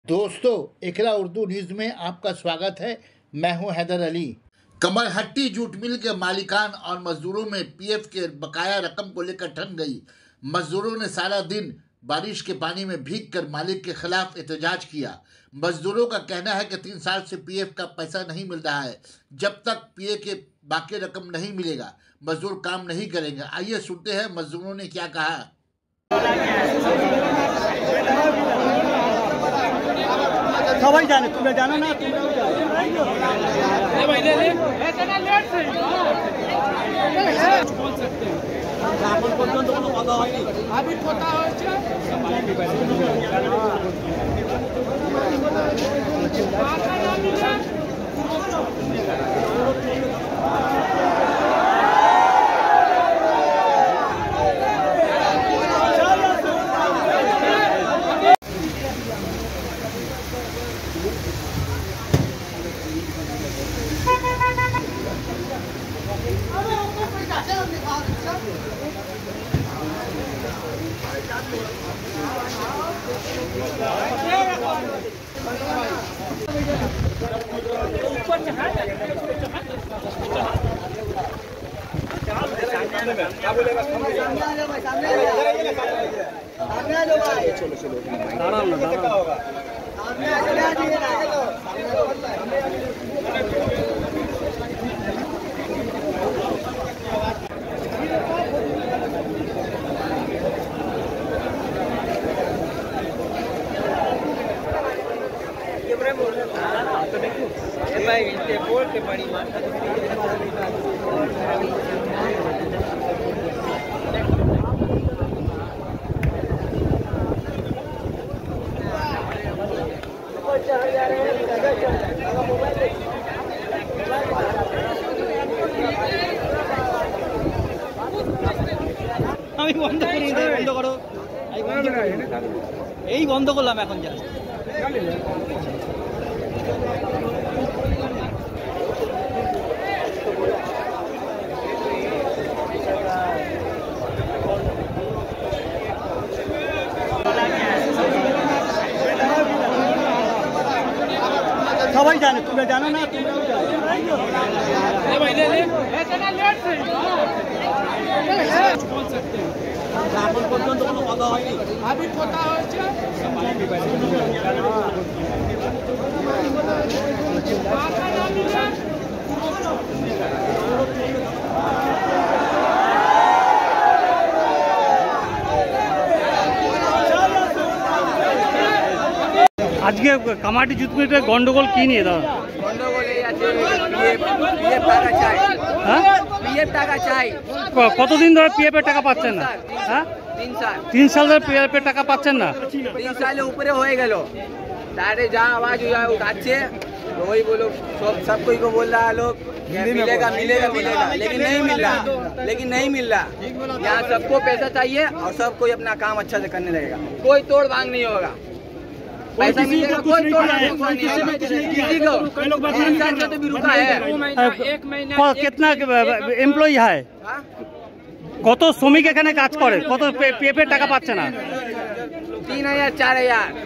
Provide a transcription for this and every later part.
दोस्तों, इकरा उर्दू न्यूज़ में आपका स्वागत है। मैं हूं हैदर अली। कमरहट्टी जूट मिल के मालिकान और मजदूरों में पीएफ के बकाया रकम को लेकर ठन गई। मजदूरों ने सारा दिन बारिश के पानी में भीगकर मालिक के खिलाफ एहतजाज किया। मजदूरों का कहना है कि 3 साल से पीएफ का पैसा नहीं मिल रहा है। जब तक पीएफ के बाकी रकम नहीं मिलेगा, मजदूर काम नहीं करेंगे। आइए सुनते हैं मजदूरों ने क्या कहा। सवाई जाने तुम्हें जाना ना আমি বন্ধ করি বন্ধ করো এই বন্ধ করলাম এখন জাস্ট সবাই জানে তুমি জানো না এখন পর্যন্ত কোনো কথা হয়নি। আবি কথা হচ্ছে আজকে কামাটি জুট মিলের গন্ডগোল কি নিয়ে দাদা? গন্ডগোল এই আছে পিএফ টাকা চাই। হ্যাঁ, পিএফ টাকা চাই। কতদিন ধরে পিএফ এর টাকা পাচ্ছেন না? হ্যাঁ, 3 সাল ধরে পিএফ এর টাকা পাচ্ছেন না। 3 सालेর উপরে হয়ে গেল। তারে যা आवाज उठाচ্ছে तो वही बोलो सब कोई को बोल रहा है लोग मिलेगा मिलेगा मिलेगा, लेकिन नहीं मिल रहा। यहाँ सबको पैसा चाहिए और सब कोई अपना काम अच्छा से करने लगेगा। कोई तोड़ भांग नहीं होगा। पैसा मिलेगा, कोई तोड़ भांग नहीं होगा। किसी को तो भी रुका है। 1 महीना कितना एम्प्लॉई है? কত শ্রমিক এখানে কাজ করে? কত পিএফ এর টাকা পাচ্ছে না? 3000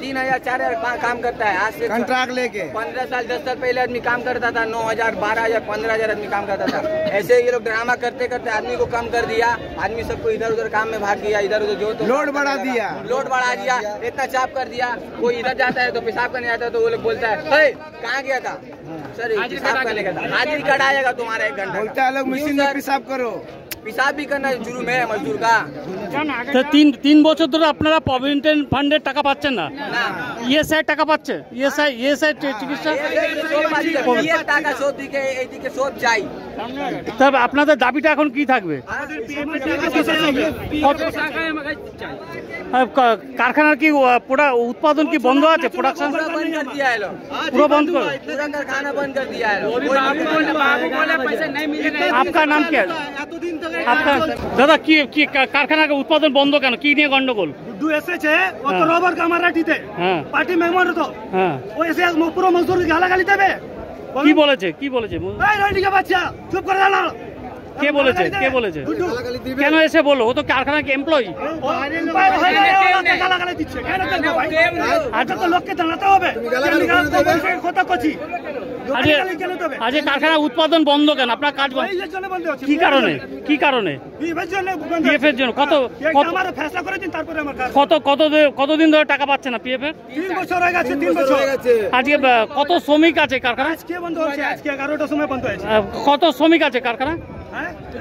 4000 काम करता है। आज से कॉन्ट्रैक्ट लेके 15 साल 10 साल पहले आदमी काम करता था। 9000 12000 15000 आदमी काम करता था। ऐसे ये लोग ड्रामा करते करते आदमी को कम कर दिया। आदमी सबको इधर उधर काम में भाग गया, इधर उधर जो तो लोड बढ़ा दिया, इतना चाप कर दिया। कोई इधर जाता है तो पेशाब करने आता है तो वो लोग बोलता है कहाँ गया था सर, पेशाब करने का था। हाजिरी कार्ड आएगा तुम्हारा 1 घंटा। बोलता है लोग मशीन में पेशाब करो। पेशाब भी करना जुर्म है मजदूर का। তো 3 বছর ধরে আপনারা প্রভিডেন্ট ফান্ডের টাকা পাচ্ছেন না? ইএসআই টাকা পাচ্ছে? ইএসআই চিকিৎসা টাকা সব দিকে এইদিকে সব চাই। তবে আপনাদের দাবিটা এখন কি থাকবে? কারখানার কি উৎপাদন কি বন্ধ আছে? প্রোডাকশন पूरा बंद कर दिया है लोग। पूरा बंद कर पूरा कारखाना बंद कर दिया है। आपका नाम क्या है? आपका दादा কি কারখানার উৎপাদন বন্ধ কেন? কি নিয়ে গন্ডগোল? দুধ এসেছে ও তো রবার কামারাটিতে পার্টি মেম্বার তো ও এসে পুরো মজদুর গালাগালি দেবে। কি বলেছে? এই রইলিকা বাচ্চা চুপ করে দাঁড়াও। কে বলেছে কে বলেছে কেন এসে বললো? ও তো কারখানা কি এমপ্লয়ি? গালাগালি দিচ্ছে কেন করবে ভাই? আজ তো লোককে জানাতে হবে কথা করছি। আজকে কারখানা উৎপাদন বন্ধ কেন? আপনার কাজ বন্ধ কি কারণে? কি কারণে? পিএফ এর জন্য। কত ফেসলা করে দিন তারপরে আমার কাজ। কতদিন ধরে টাকা পাচ্ছে না পিএফ এর? 3 বছর হয়ে গেছে। 3 বছর হয়ে গেছে। আজকে কত শ্রমিক আছে কারখানা? আজকে বন্ধ হচ্ছে, আজকে 11টার সময় বন্ধ হয়েছে। কত শ্রমিক আছে কারখানা?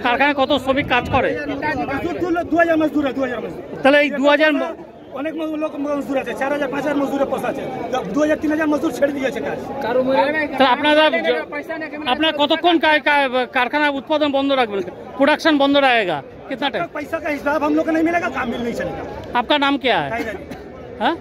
কারখানায় কত শ্রমিক কাজ করে? 2000 মজদুর আছে, 2000 মজদুর। তাহলে এই 2000 অনেক লোক মজদুর আছে, 4000 5000 মজদুরে পোষা আছে, 2000 3000 মজদুর ছেড়ে দিয়েছে কাজ। আপনারা কতক্ষণ कारखाना उत्पादन बंद रखবেন? प्रोडक्शन बंद रहेगा कितना टाइम? पैसा का हिसाब हम लोग को नहीं मिलेगा, काम मिल नहीं चलेगा। आपका नाम क्या है? हाँ?